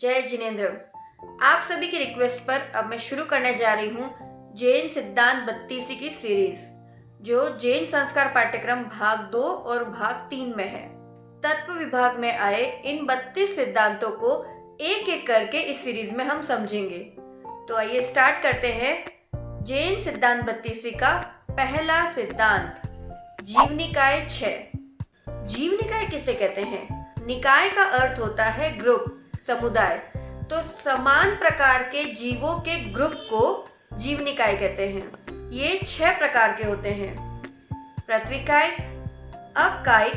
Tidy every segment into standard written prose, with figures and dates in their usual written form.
जय जिनेन्द्र। आप सभी की रिक्वेस्ट पर अब मैं शुरू करने जा रही हूँ जैन सिद्धांत 32 की सीरीज, जो जैन संस्कार पाठ्यक्रम भाग 2 और भाग 3 में है। तत्व विभाग में आए इन 32 सिद्धांतों को एक एक करके इस सीरीज में हम समझेंगे। तो आइए स्टार्ट करते हैं। जैन सिद्धांत 32 का पहला सिद्धांत, जीवनिकाय 6। जीवनिकाय किसे कहते हैं? निकाय का अर्थ होता है ग्रुप, समुदाय। तो समान प्रकार के जीवों के ग्रुप को जीवनिकाय कहते हैं। ये 6 प्रकार के होते हैं: पृथ्वीकायिक, अपकायिक,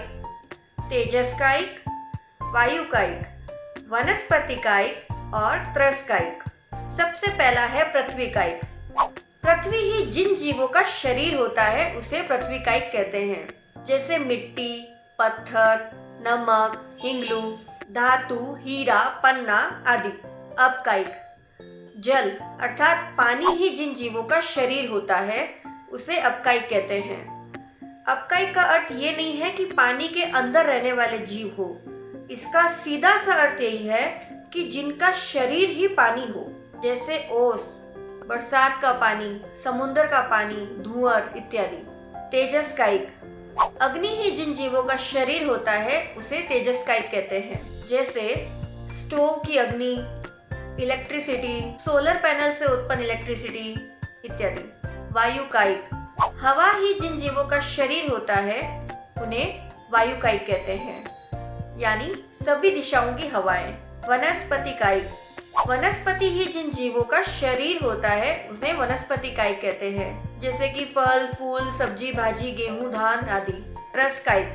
तेजसकायिक, वायुकायिक, वनस्पतिकायिक और त्रसकायिक। सबसे पहला है पृथ्वीकायिक। पृथ्वी ही जिन जीवों का शरीर होता है उसे पृथ्वीकायिक कहते हैं, जैसे मिट्टी, पत्थर, नमक, हिंगलू, धातु, हीरा, पन्ना आदि। अपकायिक, जल अर्थात पानी ही जिन जीवों का शरीर होता है उसे अपकायिक कहते हैं। अपकायिक का अर्थ ये नहीं है कि पानी के अंदर रहने वाले जीव हो। इसका सीधा सा अर्थ यही है कि जिनका शरीर ही पानी हो, जैसे ओस, बरसात का पानी, समुद्र का पानी, धुआं इत्यादि। तेजसकायिक, अग्नि ही जिन जीवों का शरीर होता है उसे तेजसकायिक कहते हैं, जैसे स्टोव की अग्नि, इलेक्ट्रिसिटी, सोलर पैनल से उत्पन्न इलेक्ट्रिसिटी इत्यादि। वायुकायिक, हवा ही जिन जीवों का शरीर होता है उन्हें वायुकायिक कहते हैं, यानी सभी दिशाओं की हवाएं। वनस्पतिकायिक, वनस्पति ही जिन जीवों का शरीर होता है उसे वनस्पतिकायिक कहते हैं, जैसे कि फल, फूल, सब्जी, भाजी, गेहूं, धान आदि। त्रसकायिक,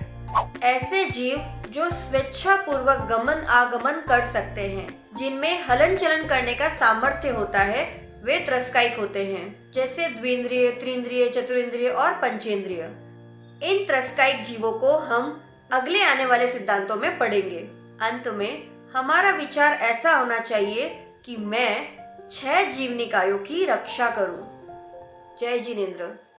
ऐसे जीव जो स्वेच्छा पूर्वक गमन आगमन कर सकते हैं, जिनमें हलन चलन करने का सामर्थ्य होता है, वे त्रसकायिक होते हैं, जैसे द्विंद्रिय, त्रिंद्रिय, चतुरिंद्रिय और पंचेंद्रिय। इन त्रसकायिक जीवों को हम अगले आने वाले सिद्धांतों में पढ़ेंगे। अंत में हमारा विचार ऐसा होना चाहिए कि मैं 6 जीवनिकायों की रक्षा करूं। जय जिनेन्द्र।